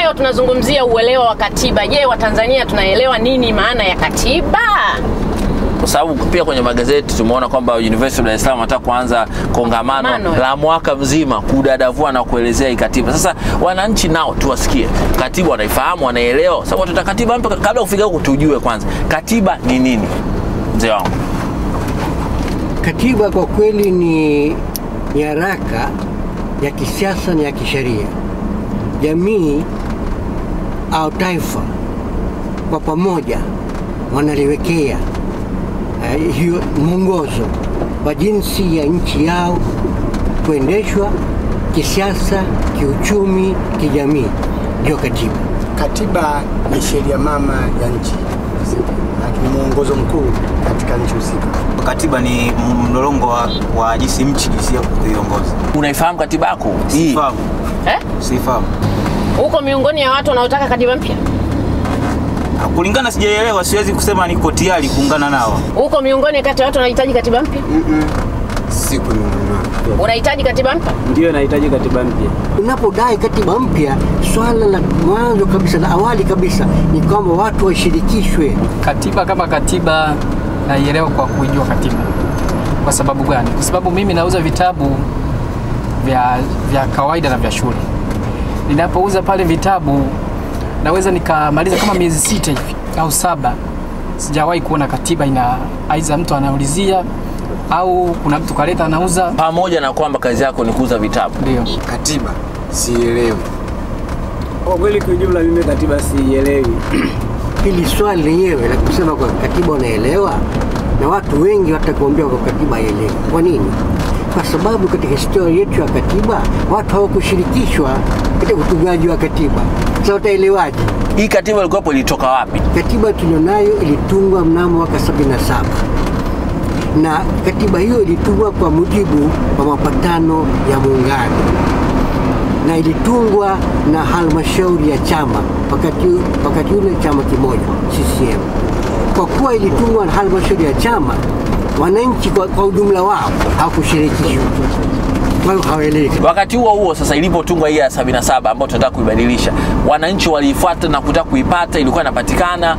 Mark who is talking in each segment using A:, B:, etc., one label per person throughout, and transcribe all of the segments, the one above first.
A: leo tunazungumzia uelewa wa katiba. Je, Watanzania tunaelewa nini maana ya katiba?
B: Kwa sababu pia kwenye magazeti tumeona kwamba University of Dar es Salaam hata kuanza kongamano la mwaka mzima kudadavua na kuelezea katiba. Sasa wananchi nao tuwasikie. Katiba wanaifahamu, wanaelewa. Sababu tuta katiba mpaka kabla kufika huko tujue kwanza katiba ni nini. Mzee wangu.
C: Katiba kwa kweli ni nyaraka ya kisiasa na ya kisheria. Jamii au taifa kwa pamoja wanaliwekea hiyo mwongozo wa jinsi ya nchi yao kuendeshwa kisiasa, kiuchumi, kijamii. Ndio katiba.
D: Katiba ni sheria mama ya nchi, ni mwongozo mkuu katika nchi husika.
E: Katiba ni mlolongo wa jinsi nchi ya kuiongoza.
B: Unaifahamu katiba yako?
E: Sifahamu. Sifahamu.
A: Uko miongoni ya watu wanaotaka katiba mpya?
E: Kulingana sijaelewa, siwezi kusema niko tayari kuungana nao.
A: Uko miongoni kati ya watu wanahitaji katiba mpya?
D: Siku nyingine.
A: Unahitaji katiba mpya?
F: Ndio, nahitaji katiba mpya.
C: Unapodai katiba mpya, swala la mwanzo kabisa na awali kabisa ni kwamba watu washirikishwe.
F: Katiba kama katiba naielewa kwa kuijua katiba. Kwa sababu gani? Kwa sababu mimi nauza vitabu vya kawaida na vya shule. Ninapouza pale vitabu naweza nikamaliza kama miezi 6 hivi au 7. Sijawahi kuona katiba ina aiza mtu anaulizia au kuna mtu kaleta anauza.
B: Pamoja na kwamba kazi yako ni kuuza vitabu.
F: Ndio.
D: Katiba sielewi.
F: Kwa kweli kwa jumla mimi katiba sielewi.
C: Hili swali lenyewe la kusema kwa katiba unaelewa, na watu wengi watakuambia kwa katiba haielewi. Kwa nini? Kwa sababu katika historia yetu ya katiba watu hawakushirikishwa katika utungaji wa katiba. Sasa utaelewaje?
B: Hii katiba ilikuwa ilitoka wapi?
C: Katiba tulionayo ilitungwa mnamo mwaka 77. Na katiba hiyo ilitungwa kwa mujibu wa mapatano ya muungano. Na ilitungwa na halmashauri ya chama wakati ule chama kimoja CCM. Kwa kuwa ilitungwa na halmashauri ya chama, wananchi kwa ujumla wao hawakushirikishwa. Kwa hiyo hawaelewi.
B: Wakati huo sasa ilipotungwa hii ya 77 ambayo tunataka kuibadilisha, wananchi waliifuata na kutaka kuipata, ilikuwa inapatikana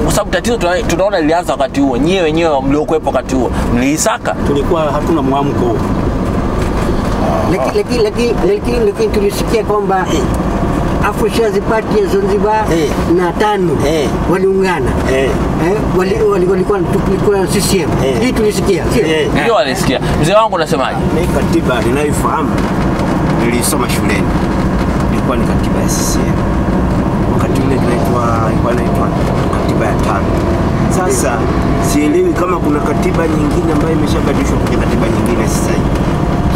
B: kwa sababu tatizo tunaona lilianza wakati huo. Nyewe wenyewe mliokuepo wakati huo mliisaka?
E: Tulikuwa hatuna mwamko.
C: Lakini tulisikia kwamba Afro-Shirazi Party ya Zanzibar na TANU waliungana. Walikuwa na CCM. Hii tulisikia.
B: Ndio walisikia. Mzee wangu unasemaje?
E: Mimi katiba ninayofahamu nilisoma shuleni. Ilikuwa ni katiba ya CCM. Wakati ule ilikuwa inaitwa katiba ya TANU. Sasa sielewi kama kuna katiba nyingine ambayo imeshabadilishwa kwa katiba nyingine sasa hivi.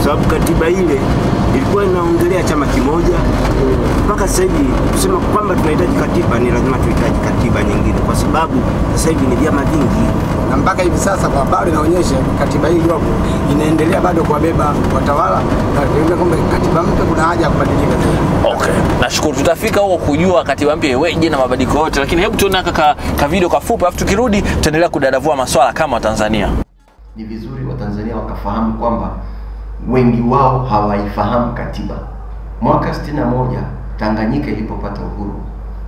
E: Sababu katiba ile ilikuwa inaongelea chama kimoja. Mpaka sasa hivi kusema kwamba tunahitaji katiba ni lazima tuhitaji katiba nyingine, kwa sababu sasa hivi ni vyama vingi,
D: na mpaka hivi sasa kwa bado inaonyesha katiba hii ndio inaendelea bado kuwabeba watawala, na ndio kwamba katiba mpya kuna haja ya kubadilika.
B: Okay. Nashukuru, tutafika huko kujua katiba mpya iweje na mabadiliko yote, lakini hebu tuone ka video kafupi afu tukirudi tutaendelea kudadavua maswala kama Tanzania.
G: Ni vizuri Watanzania wakafahamu kwamba wengi wao hawaifahamu katiba. Mwaka 61 Tanganyika ilipopata uhuru,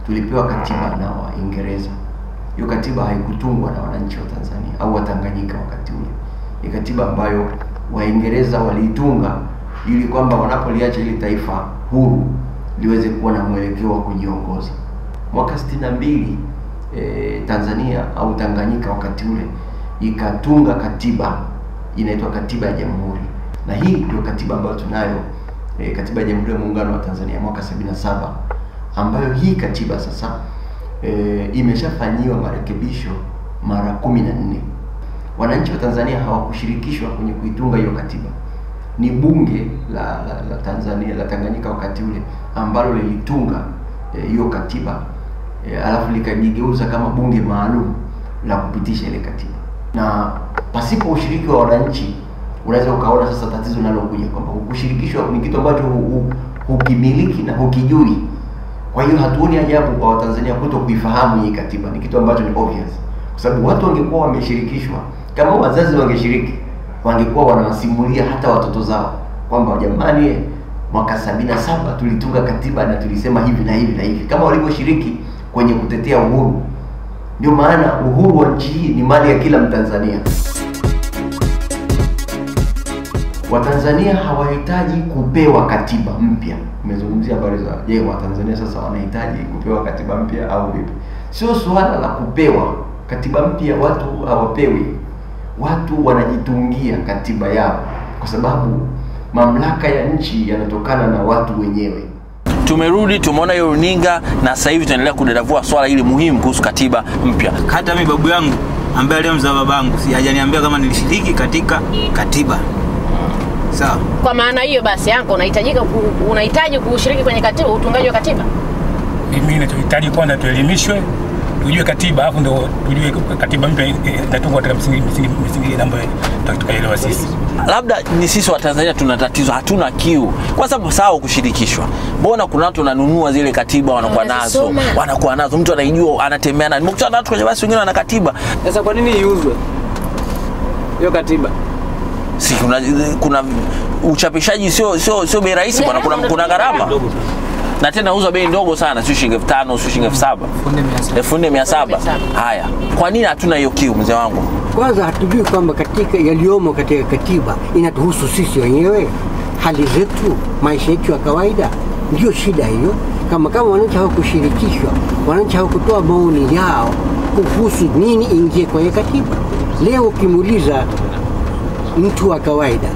G: tulipewa katiba na Waingereza. Hiyo katiba haikutungwa na wananchi wa Tanzania au Watanganyika wakati ule. Ni katiba ambayo Waingereza waliitunga ili kwamba wanapoliacha ile taifa huru liweze kuwa na mwelekeo wa kujiongoza. Mwaka 62 Tanzania au Tanganyika wakati ule ikatunga katiba inaitwa katiba ya Jamhuri. Na hii ndio katiba ambayo tunayo, katiba ya Jamhuri ya Muungano wa Tanzania mwaka 77, ambayo hii katiba sasa imeshafanyiwa marekebisho mara 14. Wananchi wa Tanzania hawakushirikishwa kwenye kuitunga hiyo katiba. Ni bunge la Tanzania la Tanganyika wakati ule ambalo lilitunga hiyo katiba, alafu likajigeuza kama bunge maalum la kupitisha ile katiba. Na pasipo ushiriki wa wananchi, unaweza ukaona sasa tatizo linalokuja kwamba kushirikishwa ni kitu ambacho hukimiliki na hukijui. Kwa hiyo hatuoni ajabu kwa Watanzania kuto kuifahamu hii katiba. Ni kitu ambacho ni obvious, kwa sababu watu wangekuwa wameshirikishwa, kama wazazi wangeshiriki, wangekuwa wanawasimulia hata watoto zao kwamba jamani, mwaka 77 tulitunga katiba na tulisema hivi na hivi na hivi, kama walivyoshiriki kwenye kutetea uhuru. Ndio maana uhuru wa nchi hii ni mali ya kila Mtanzania. Watanzania hawahitaji kupewa katiba mpya. Nimezungumzia habari za je, Watanzania sasa wanahitaji kupewa katiba mpya au vipi? Sio swala la kupewa katiba mpya, watu hawapewi. Watu wanajitungia katiba yao kwa sababu mamlaka ya nchi yanatokana na watu wenyewe.
B: Tumerudi, tumeona hiyo runinga na sasa hivi tunaendelea kudadavua swala hili muhimu kuhusu katiba mpya.
H: Hata mimi babu yangu ambaye aliyemzaa babangu hajaniambia kama nilishiriki katika katiba. Sawa.
A: Kwa maana hiyo basi yangu unahitaji kushiriki kwenye katiba, utungaji wa katiba.
I: Mimi ninahitaji kwanza tuelimishwe, tujue katiba, hapo ndio tujue katiba mpya inatungwa katika msingi ambayo tutakaelewa sisi.
B: Labda ni sisi wa Tanzania tuna tatizo, hatuna kiu. Kwa sababu sawa kushirikishwa. Mbona kuna watu wananunua zile katiba wanakuwa nazo, mtu anaijua, anatembea na nimekutana na watu kwenye basi wengine wana katiba.
F: Sasa kwa nini iuzwe hiyo katiba?
B: Si kuna uchapishaji sio bei rahisi bwana, kuna gharama. Na tena uza bei ndogo sana, sio shilingi 5,000, sio shilingi 7,000. 1,700. Haya. Kwa nini hatuna hiyo kiu mzee wangu?
C: Kwanza hatujui kwamba katika yaliomo katika katiba inatuhusu sisi wenyewe, hali zetu, maisha yetu ya kawaida. Ndio shida hiyo. Kama wananchi hawakushirikishwa, wananchi hawakutoa maoni yao kuhusu nini ingie kwenye katiba. Leo ukimuuliza mtu wa kawaida,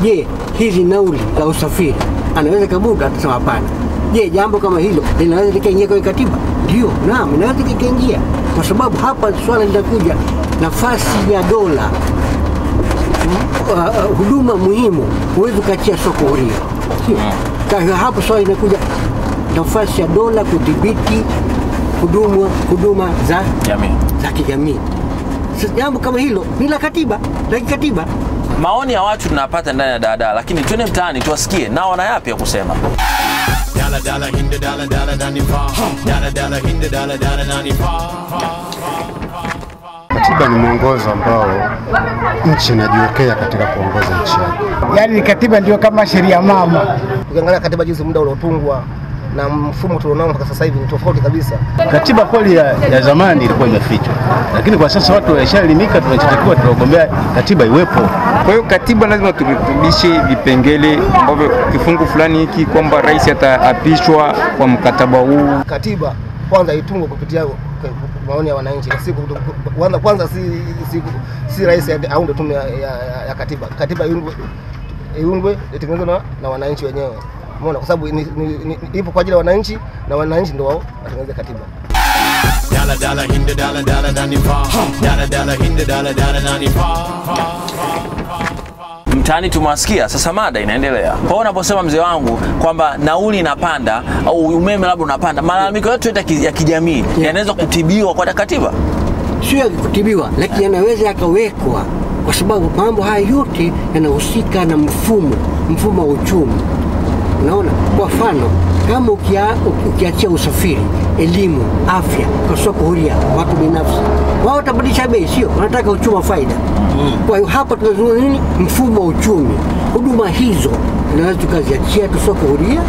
C: je, hizi nauli za usafiri anaweza kamuda? Atasema hapana. Je, jambo kama hilo linaweza likaingia kwenye katiba? Ndio, naam, linaweza likaingia, kwa sababu hapa swala linakuja nafasi ya dola. Huduma muhimu huwezi kuachia soko huria. Kwa hapo swala linakuja nafasi ya dola kudhibiti huduma za kijamii. Jambo kama hilo ni la katiba, la kikatiba.
B: Maoni ya watu tunapata ndani ya dada, lakini twende mtaani tuwasikie nao wana yapi ya kusema.
J: Katiba ni mwongozo ambao nchi inajiwekea katika kuongoza nchi yake.
D: Yaani katiba ndio kama sheria mama.
K: Ukiangalia katiba jinsi muda uliotungwa na mfumo tulionao mpaka sasa hivi ni tofauti kabisa.
L: Katiba kweli ya zamani ilikuwa imefichwa, lakini kwa sasa watu washaelimika, tunachotakiwa tunagombea katiba iwepo.
M: Kwa hiyo katiba lazima turudishe vipengele ambavyo kifungu fulani hiki kwamba rais ataapishwa kwa mkataba huu.
K: Katiba kwanza itungwe kupitia maoni ya wananchi, na kwanza si rais aunde tume ya katiba. Katiba iundwe itengenezwe na wananchi wenyewe. Umeona, kwa sababu ipo kwa ajili ya wananchi na wananchi ndio wao watengeneze katiba.
B: Mtaani tumewasikia, sasa mada inaendelea. Kwa unaposema mzee wangu kwamba nauli inapanda au umeme labda unapanda, malalamiko yote ya kijamii yanaweza kutibiwa kwa katiba?
C: Sio kutibiwa, lakini yanaweza yakawekwa, kwa sababu mambo haya yote yanahusika na mfumo wa uchumi. Unaona, kwa mfano kama ukiachia usafiri, elimu, afya kwa soko huria, watu binafsi wao watabadilisha bei, sio? Wanataka uchumi faida. Kwa hiyo hapa tunazungumza nini? Mfumo wa uchumi. Huduma hizo tunaweza tukaziachia tu soko huria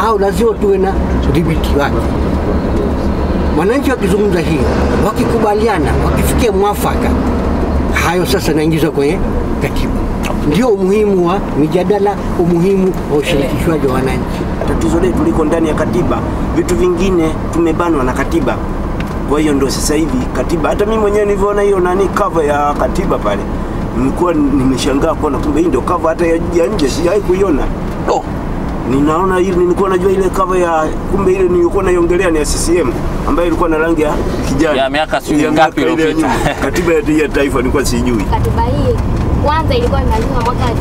C: au lazima tuwe na udhibiti wake. Wananchi wakizungumza hiyo, wakikubaliana, wakifikia mwafaka, hayo sasa naingizwa kwenye katiba. Ndio umuhimu wa mijadala, umuhimu wa ushirikishwaji wa wananchi.
E: Tatizo letu liko ndani ya katiba, vitu vingine tumebanwa na katiba. Kwa hiyo ndio sasa hivi katiba, hata mimi mwenyewe nilivyoona hiyo cover ya katiba pale, nilikuwa nimeshangaa kuona kumbe hii ndio cover hata ya nje sijawahi kuiona. Ninaona hili, nilikuwa najua ile cover ya, kumbe ile nilikuwa naiongelea ni ya CCM ambayo ilikuwa na rangi ya kijani.
B: Ya miaka ngapi iliyopita.
E: Katiba ya taifa nilikuwa sijui.
N: Katiba hii kwanza ilikuwa imeandikwa mwaka 1961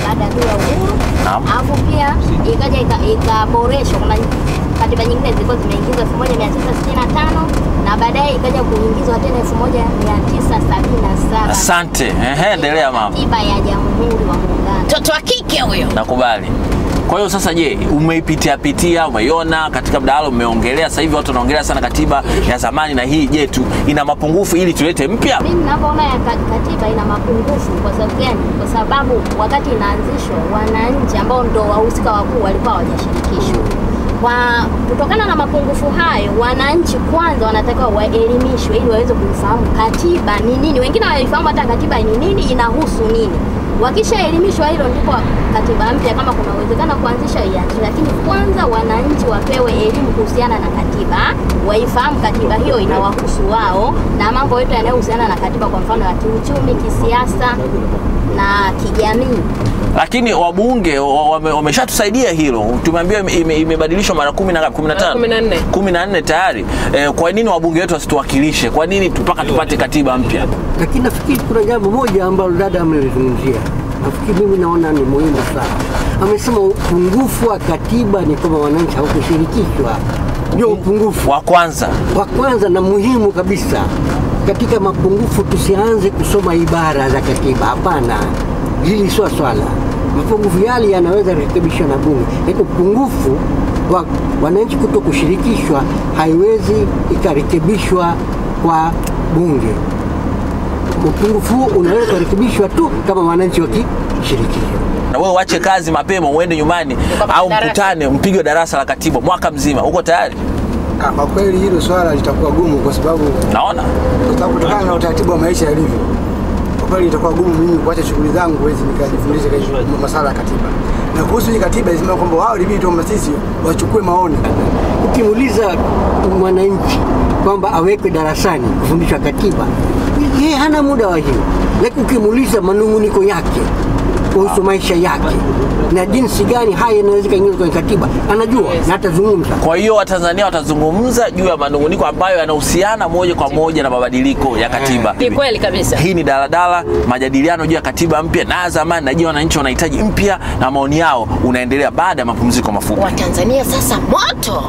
N: baada ya uhuru. Alafu pia ikaja ikaboreshwa, kuna katiba nyingine zilikuwa zimeingizwa 1965 na baadaye ikaja kuingizwa tena 1977.
B: Asante. Endelea mama.
N: Katiba ya Jamhuri wa Muungano.
A: Mtoto wa kike huyo.
B: Nakubali. Kwa hiyo sasa, je, umeipitia umeiona katika mdahalo, umeongelea sasa hivi watu wanaongelea sana katiba ya zamani na hii yetu ina mapungufu ili tulete mpya?
N: Mimi ninapoona ya katiba ina mapungufu. Kwa sababu gani? Kwa sababu wakati inaanzishwa wananchi ambao ndio wahusika wakuu walikuwa hawajashirikishwa. Kwa kutokana na mapungufu hayo, wananchi kwanza wanatakiwa waelimishwe ili waweze kufahamu katiba ni nini. Wengine hawafahamu hata katiba ni nini, inahusu nini. Wakishaelimishwa hilo, ndipo katiba mpya kama kuna uwezekano kuanzisha ianze. Lakini kwanza wananchi wapewe elimu kuhusiana na katiba, waifahamu katiba hiyo inawahusu wao na mambo yote yanayohusiana na katiba, kwa mfano ya kiuchumi, kisiasa na kijamii.
B: Lakini wabunge wameshatusaidia hilo. Tumeambiwa imebadilishwa mara 10 na 15. 14 tayari. Kwa nini wabunge wetu wasituwakilishe? Kwa nini mpaka tupate katiba mpya?
C: Lakini nafikiri kuna jambo moja ambalo dada amelizungumzia. Nafikiri mimi naona ni muhimu sana. Amesema upungufu wa katiba ni kwamba wananchi hawakushirikishwa. Ndio upungufu
B: wa kwanza
C: na muhimu kabisa. Katika mapungufu tusianze kusoma ibara za katiba, hapana. Hili sio swala. Mapungufu yale yanaweza kurekebishwa na bunge. Lakini upungufu wa wananchi kuto kushirikishwa haiwezi ikarekebishwa kwa bunge. Upungufu unaweza kurekebishwa tu kama wananchi wakishirikishwa.
B: Na wewe uache kazi mapema uende nyumbani au mkutane mpige darasa la katiba mwaka mzima. Uko tayari?
D: Kwa kweli hilo swala litakuwa gumu, kwa sababu
B: naona
D: kutokana na utaratibu wa maisha yalivyo, kwa kweli itakuwa gumu mimi kuacha shughuli zangu huwezi nikajifundisha kwa masuala ya katiba. Na kuhusu hii katiba inasema kwamba wao libidi tu sisi wachukue maoni.
C: Ukimuuliza mwananchi kwamba awekwe darasani kufundishwa katiba, yeye hana muda wa hiyo. Lakini ukimuuliza manunguniko yake kuhusu maisha yake na jinsi gani haya yanaweza kuingizwa kwenye katiba, anajua na atazungumza.
B: Kwa hiyo Watanzania watazungumza juu ya manunguniko ambayo yanahusiana moja kwa moja na mabadiliko ya katiba.
A: Ni kweli kabisa.
B: Hii ni daladala, majadiliano juu ya katiba mpya na zamani, na je, wananchi wanahitaji mpya, na maoni yao unaendelea baada ya mapumziko mafupi.
A: Watanzania sasa moto.